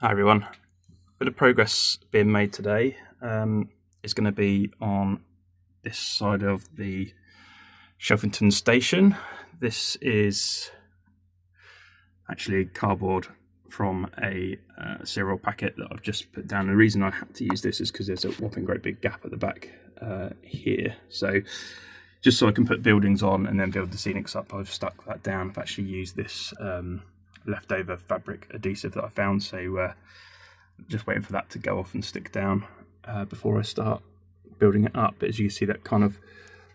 Hi everyone. Bit of progress being made today. Is going to be on this side of the Shelfington station. This is actually cardboard from a cereal packet that I've just put down. The reason I had to use this is because there's a whopping great big gap at the back here. So just so I can put buildings on and then build the Scenics up, I've stuck that down. I've actually used this leftover fabric adhesive that I found, so just waiting for that to go off and stick down before I start building it up. But as you can see, that kind of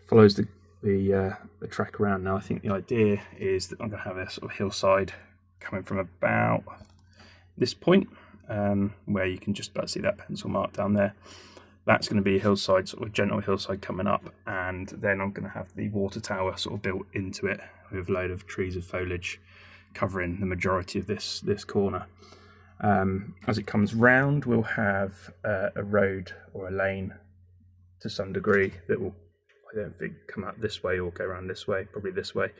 follows the track around. Now I think the idea is that I'm going to have a sort of hillside coming from about this point, where you can just about see that pencil mark down there. That's going to be a hillside, sort of gentle hillside coming up, and then I'm going to have the water tower sort of built into it with a load of trees of foliage covering the majority of this corner. As it comes round, we'll have a road or a lane to some degree that will, I don't think, come out this way or go around this way, probably this way,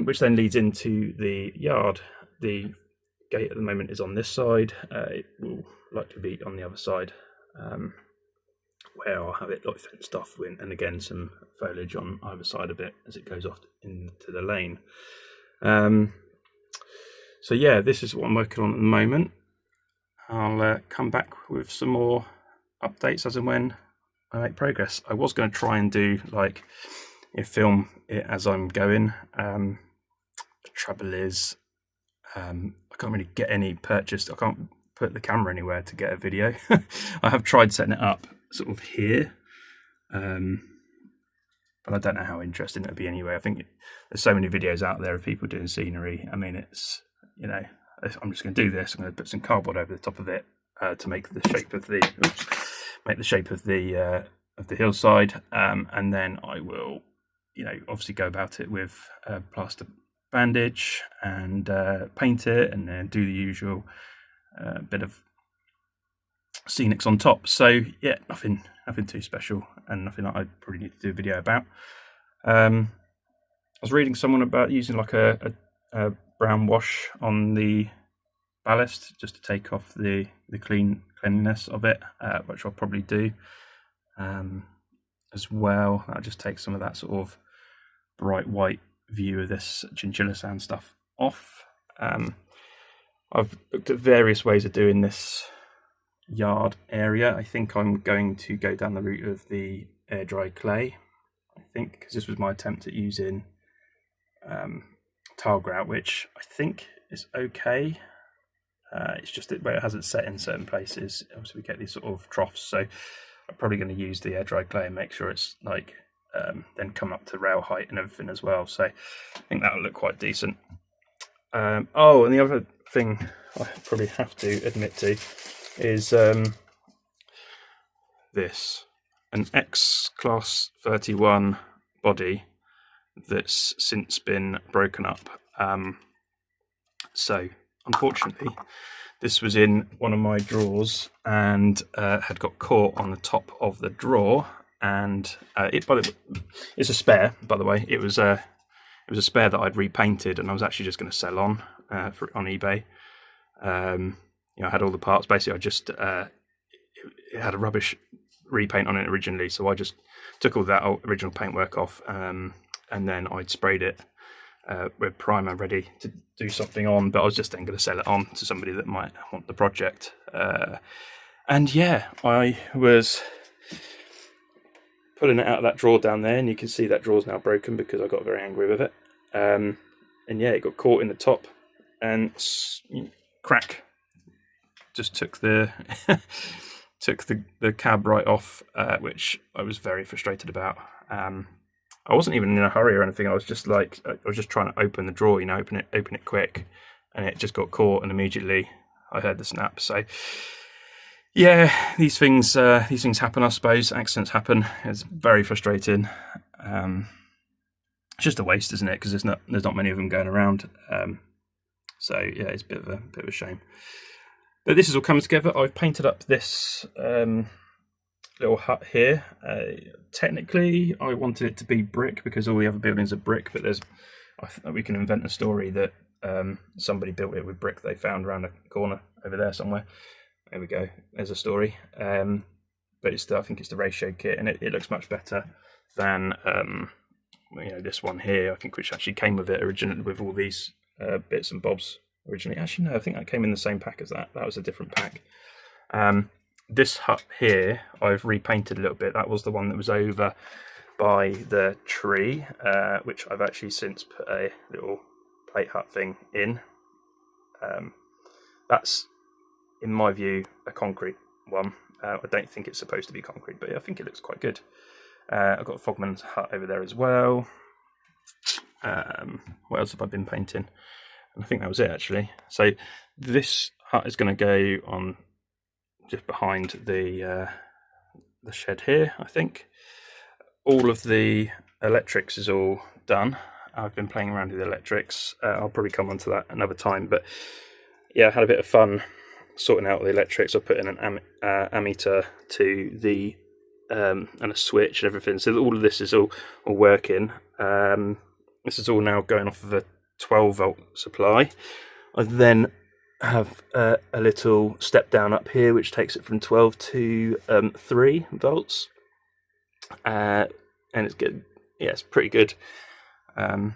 which then leads into the yard. The gate at the moment is on this side. It will likely be on the other side, where I'll have it like fenced off with, and again some foliage on either side of it as it goes off into the lane. So yeah, this is what I'm working on at the moment. I'll come back with some more updates as and when I make progress. I was going to try and do like film it as I'm going. The trouble is I can't really get any purchased. I can't put the camera anywhere to get a video. I have tried setting it up sort of here, but I don't know how interesting it'll be anyway. I think there's so many videos out there of people doing scenery. I mean, it's, you know, I'm just going to do this. I'm going to put some cardboard over the top of it to make the shape of the hillside, and then I will, you know, obviously go about it with plaster bandage and paint it, and then do the usual bit of Scenics on top. So yeah, nothing too special, and nothing that I probably need to do a video about. I was reading someone about using like a brown wash on the ballast just to take off the cleanliness of it, which I'll probably do as well. I'll just take some of that sort of bright white view of this chinchilla sand stuff off. I've looked at various ways of doing this yard area. I think I'm going to go down the route of the air dry clay, I think, because this was my attempt at using tile grout, which I think is okay. It's just that where it hasn't set in certain places, obviously we get these sort of troughs, so I'm probably going to use the air dry clay and make sure it's like then come up to rail height and everything as well, so I think that'll look quite decent. Oh, and the other thing I probably have to admit to is this, an X-Class 31 body that's since been broken up. So unfortunately this was in one of my drawers and had got caught on the top of the drawer, and it's a spare, by the way. It was a spare that I'd repainted, and I was actually just going to sell on eBay. You know, I had all the parts. Basically, I just it had a rubbish repaint on it originally, so I just took all that original paintwork off, and then I'd sprayed it with primer ready to do something on. But I was just then going to sell it on to somebody that might want the project. And yeah, I was pulling it out of that drawer down there, and you can see that drawer's now broken because I got very angry with it. And yeah, it got caught in the top and crack. Just took the the cab right off, which I was very frustrated about. I wasn't even in a hurry or anything. I was just trying to open the drawer, you know, open it quick, and it just got caught, and immediately I heard the snap. So yeah, these things happen, I suppose. Accidents happen. It's very frustrating. It's just a waste, isn't it? Because there's not many of them going around. So yeah, it's a bit of a shame. But this is all coming together. I've painted up this little hut here. Technically, I wanted it to be brick because all the other buildings are brick. But we can invent a story that Somebody built it with brick they found around a corner over there somewhere. There we go. There's a story. But I think it's the ratio kit, and it looks much better than this one here. I think which actually came with it originally, with all these bits and bobs originally. Actually, no, I think that came in the same pack as that. That was a different pack. This hut here, I've repainted a little bit. That was the one that was over by the tree, which I've actually since put a little plate hut thing in. That's, in my view, a concrete one. I don't think it's supposed to be concrete, but I think it looks quite good. I've got a Fogman's hut over there as well. What else have I been painting? And I think that was it, actually. So this hut is going to go on just behind the shed here, I think. All of the electrics is all done. I've been playing around with the electrics. I'll probably come on to that another time. But yeah, I had a bit of fun sorting out the electrics. I put in an ammeter to the and a switch and everything. So all of this is all working. This is all now going off of a 12-volt supply. I then have a little step down up here which takes it from 12 to 3 volts, and it's good. Yeah, it's pretty good. I can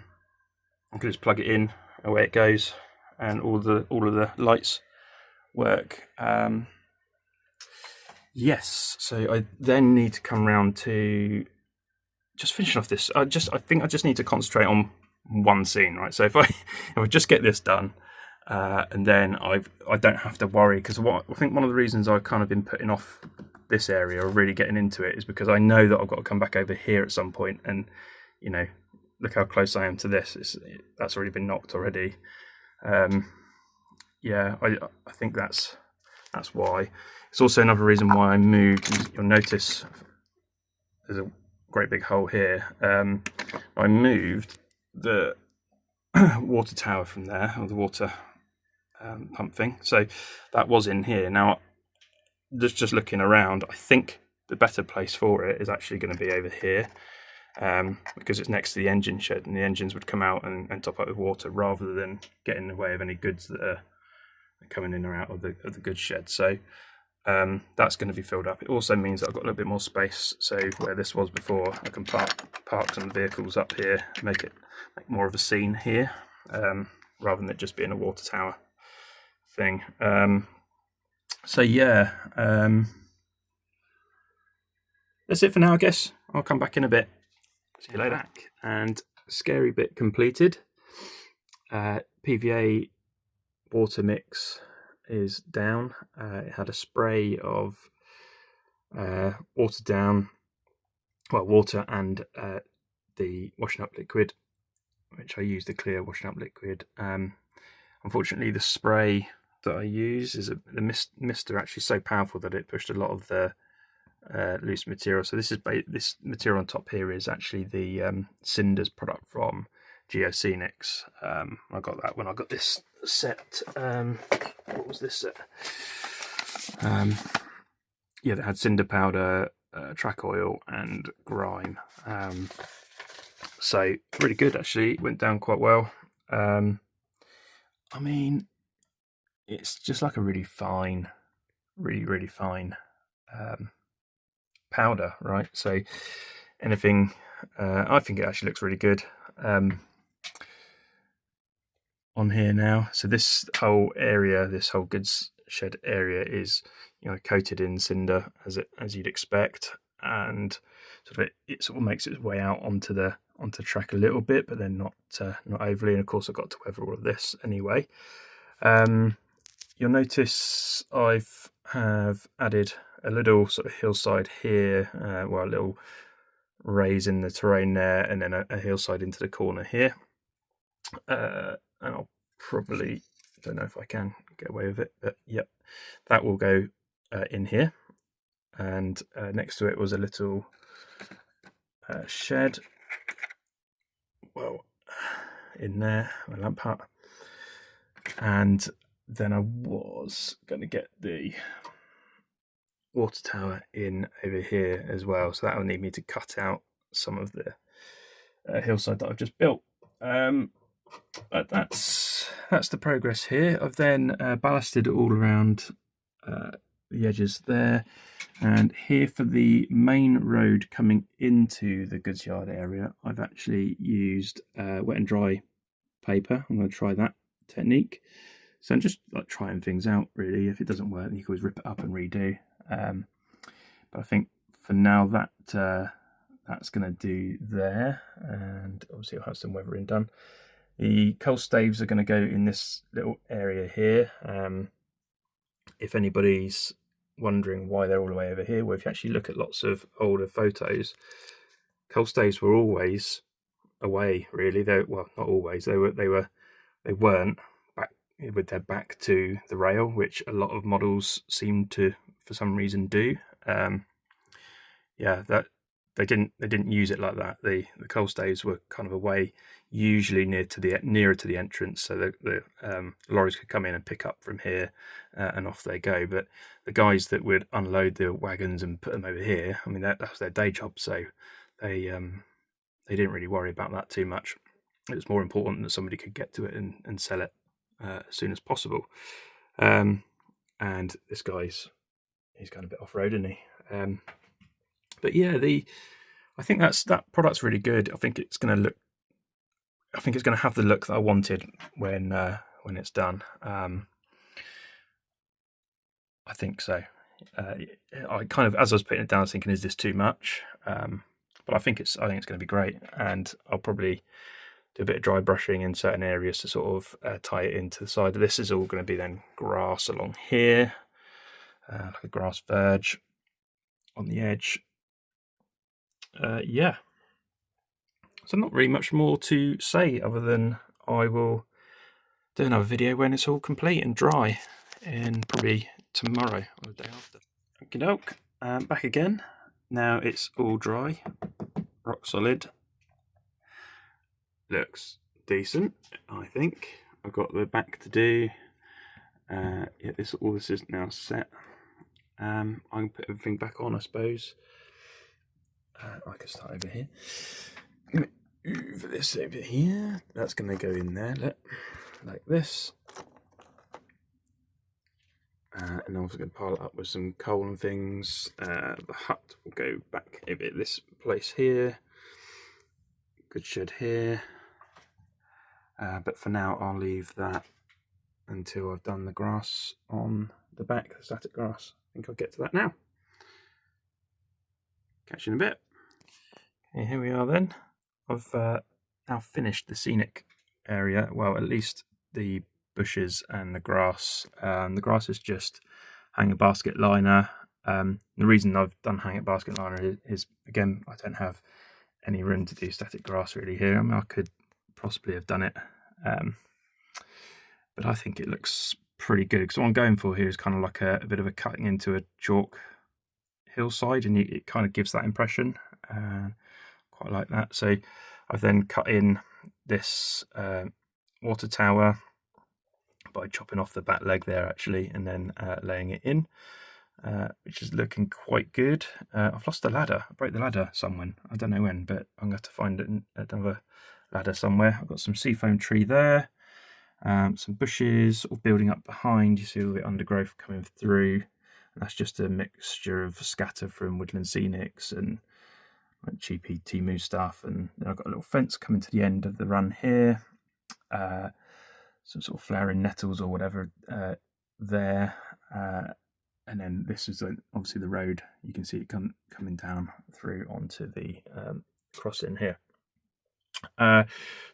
just plug it in, away it goes, and all of the lights work. Yes, so I then need to come round to just finishing off this. I think I just need to concentrate on one scene, right? So if I just get this done, and then I don't have to worry, because I think one of the reasons I've kind of been putting off this area or really getting into it is because I know that I've got to come back over here at some point, and look how close I am to this. That's already been knocked already. Yeah, I think that's why. It's also another reason why I moved. You'll notice there's a great big hole here. I moved the water tower from there, or the water pump thing. So that was in here. Now, just looking around, I think the better place for it is actually going to be over here, because it's next to the engine shed, and the engines would come out and top up with water rather than get in the way of any goods that are coming in or out of the goods shed. So that's going to be filled up. It also means that I've got a little bit more space, so where this was before, I can park some vehicles up here, make more of a scene here, rather than it just being a water tower thing. So yeah, that's it for now, I guess. I'll come back in a bit. See you later. And scary bit completed. PVA water mix is down. It had a spray of water and the washing up liquid, which I use the clear washing up liquid. Unfortunately, the spray that I use is the mist are actually so powerful that it pushed a lot of the loose material. So this material on top here is actually the cinders product from Geoscenics. I got that when I got this set. What was this set? Yeah, that had cinder powder, track oil, and grime. So really good, actually. It went down quite well. I mean, it's just like a really fine, really fine powder, right? So anything, I think it actually looks really good on here now. So this whole area, this whole goods shed area, is coated in cinder as you'd expect, and it sort of makes its way out onto the track a little bit, but then not overly. And of course, I've got to weather all of this anyway. You'll notice have added a little sort of hillside here, a little raise in the terrain there, and then a hillside into the corner here. And I'll probably, don't know if I can get away with it, but yep, that will go in here. And next to it was a little shed, in there, a lamp hut. And then I was going to get the water tower in over here as well, so that will need me to cut out some of the hillside that I've just built. But that's that's the progress here. I've then ballasted all around the edges there, and here for the main road coming into the goods yard area, I've actually used wet and dry paper. I'm going to try that technique. So I'm just like trying things out really. If it doesn't work, then you can always rip it up and redo. But I think for now that's going to do there, and obviously I'll have some weathering done. The coal staves are going to go in this little area here. If anybody's wondering why they're all the way over here, well, if you actually look at lots of older photos, coal staves were always away really. Well, not always. They weren't back with their back to the rail, which a lot of models seem to for some reason do. Yeah, that they didn't use it like that. The coal staves were kind of away, usually nearer to the entrance, so the lorries could come in and pick up from here, and off they go. But the guys that would unload the wagons and put them over here, I mean that was their day job, so they didn't really worry about that too much. It was more important that somebody could get to it and sell it as soon as possible. And this he's kind of a bit off-road, isn't he? But yeah, I think that product's really good. I think it's going to have the look that I wanted when it's done. I think so. I kind of, as I was putting it down, I was thinking, is this too much? But I think it's going to be great, and I'll probably do a bit of dry brushing in certain areas to sort of tie it into the side. This is all going to be then grass along here, like a grass verge on the edge. Yeah, so not really much more to say other than I will do another video when it's all complete and dry, and probably tomorrow or the day after. Okie doke, back again. Now it's all dry, rock solid. Looks decent, I think. I've got the back to do. Yeah, all this is now set. I can put everything back on, I suppose. I can start over here. Move this over here. That's going to go in there, look, like this. And I'm also going to pile it up with some coal and things. The hut will go back over this place here. Good shed here. But for now, I'll leave that until I've done the grass on the back, the static grass. I think I'll get to that now. Catch you in a bit. Okay, here we are then. I've now finished the scenic area. Well, at least the bushes and the grass. The grass is just hanger basket liner. The reason I've done hanger basket liner is again, I don't have any room to do static grass really here. I mean, I could possibly have done it, but I think it looks pretty good, because what I'm going for here is kind of like a bit of a cutting into a chalk hillside, and it kind of gives that impression. Quite like that. So I've then cut in this water tower by chopping off the back leg there actually, and then laying it in, which is looking quite good. I've lost the ladder. I broke the ladder somewhere. I don't know when, but I'm going to have to find another ladder somewhere. I've got some seafoam tree there, some bushes all building up behind. You see all the undergrowth coming through. And that's just a mixture of scatter from Woodland Scenics and like cheapy Timu stuff. And then I've got a little fence coming to the end of the run here. Some sort of flowering nettles or whatever there. And then this is obviously the road. You can see it coming down through onto the crossing here. So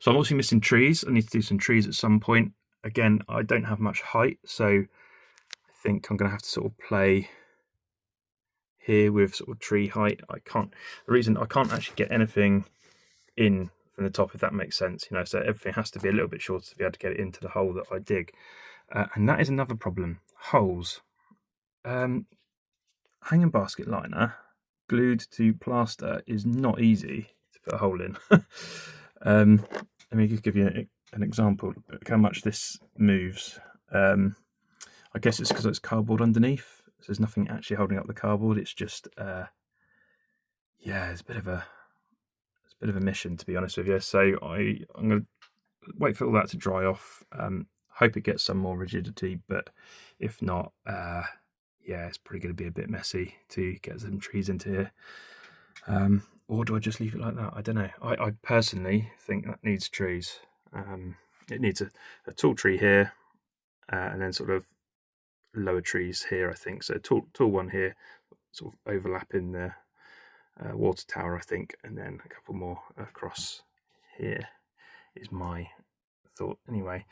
I'm also missing trees. I need to do some trees at some point. Again, I don't have much height, so I think I'm going to have to sort of play here with sort of tree height. The reason I can't actually get anything in from the top, if that makes sense, you know, so everything has to be a little bit shorter to be able to get it into the hole that I dig. And that is another problem. Holes. Hanging basket liner glued to plaster is not easy to put a hole in. Let me just give you an example of how much this moves. I guess it's because it's cardboard underneath, so there's nothing actually holding up the cardboard. It's just yeah, it's a bit of a mission, to be honest with you. So I'm going to wait for all that to dry off. Hope it gets some more rigidity, but if not, yeah, it's probably going to be a bit messy to get some trees into here. Or do I just leave it like that? I don't know. I personally think that needs trees. It needs a tall tree here, and then sort of lower trees here, I think. So tall one here, sort of overlapping the water tower, I think, and then a couple more across here is my thought anyway.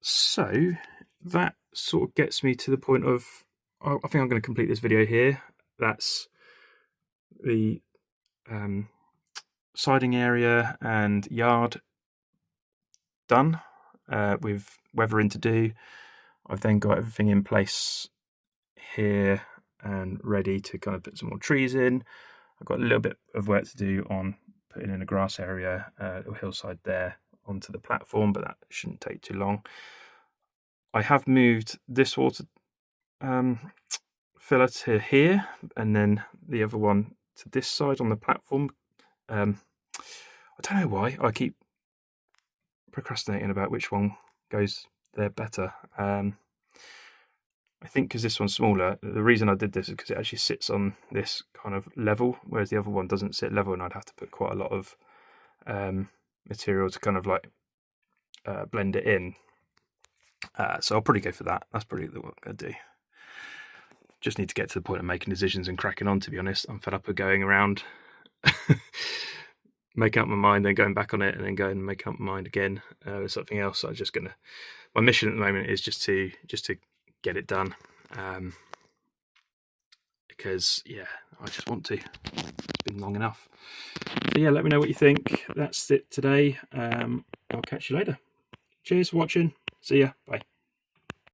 So that sort of gets me to the point of, I think I'm going to complete this video here. That's the siding area and yard done, with weathering to do. I've then got everything in place here and ready to kind of put some more trees in. I've got a little bit of work to do on putting in a grass area, or hillside there, onto the platform, but that shouldn't take too long. I have moved this water filler to here, and then the other one to this side on the platform. I don't know why I keep procrastinating about which one goes there better. I think because this one's smaller, the reason I did this is because it actually sits on this kind of level, whereas the other one doesn't sit level, and I'd have to put quite a lot of material to kind of like blend it in. So I'll probably go for that. That's probably what I'm going to do. Just need to get to the point of making decisions and cracking on, to be honest. I'm fed up of going around, making up my mind, then going back on it, and then going and making up my mind again with something else. So I'm just going to, my mission at the moment is just to get it done, because yeah, I just want to. It's been long enough. So yeah, let me know what you think. That's it today. I'll catch you later. Cheers for watching. See ya. Bye.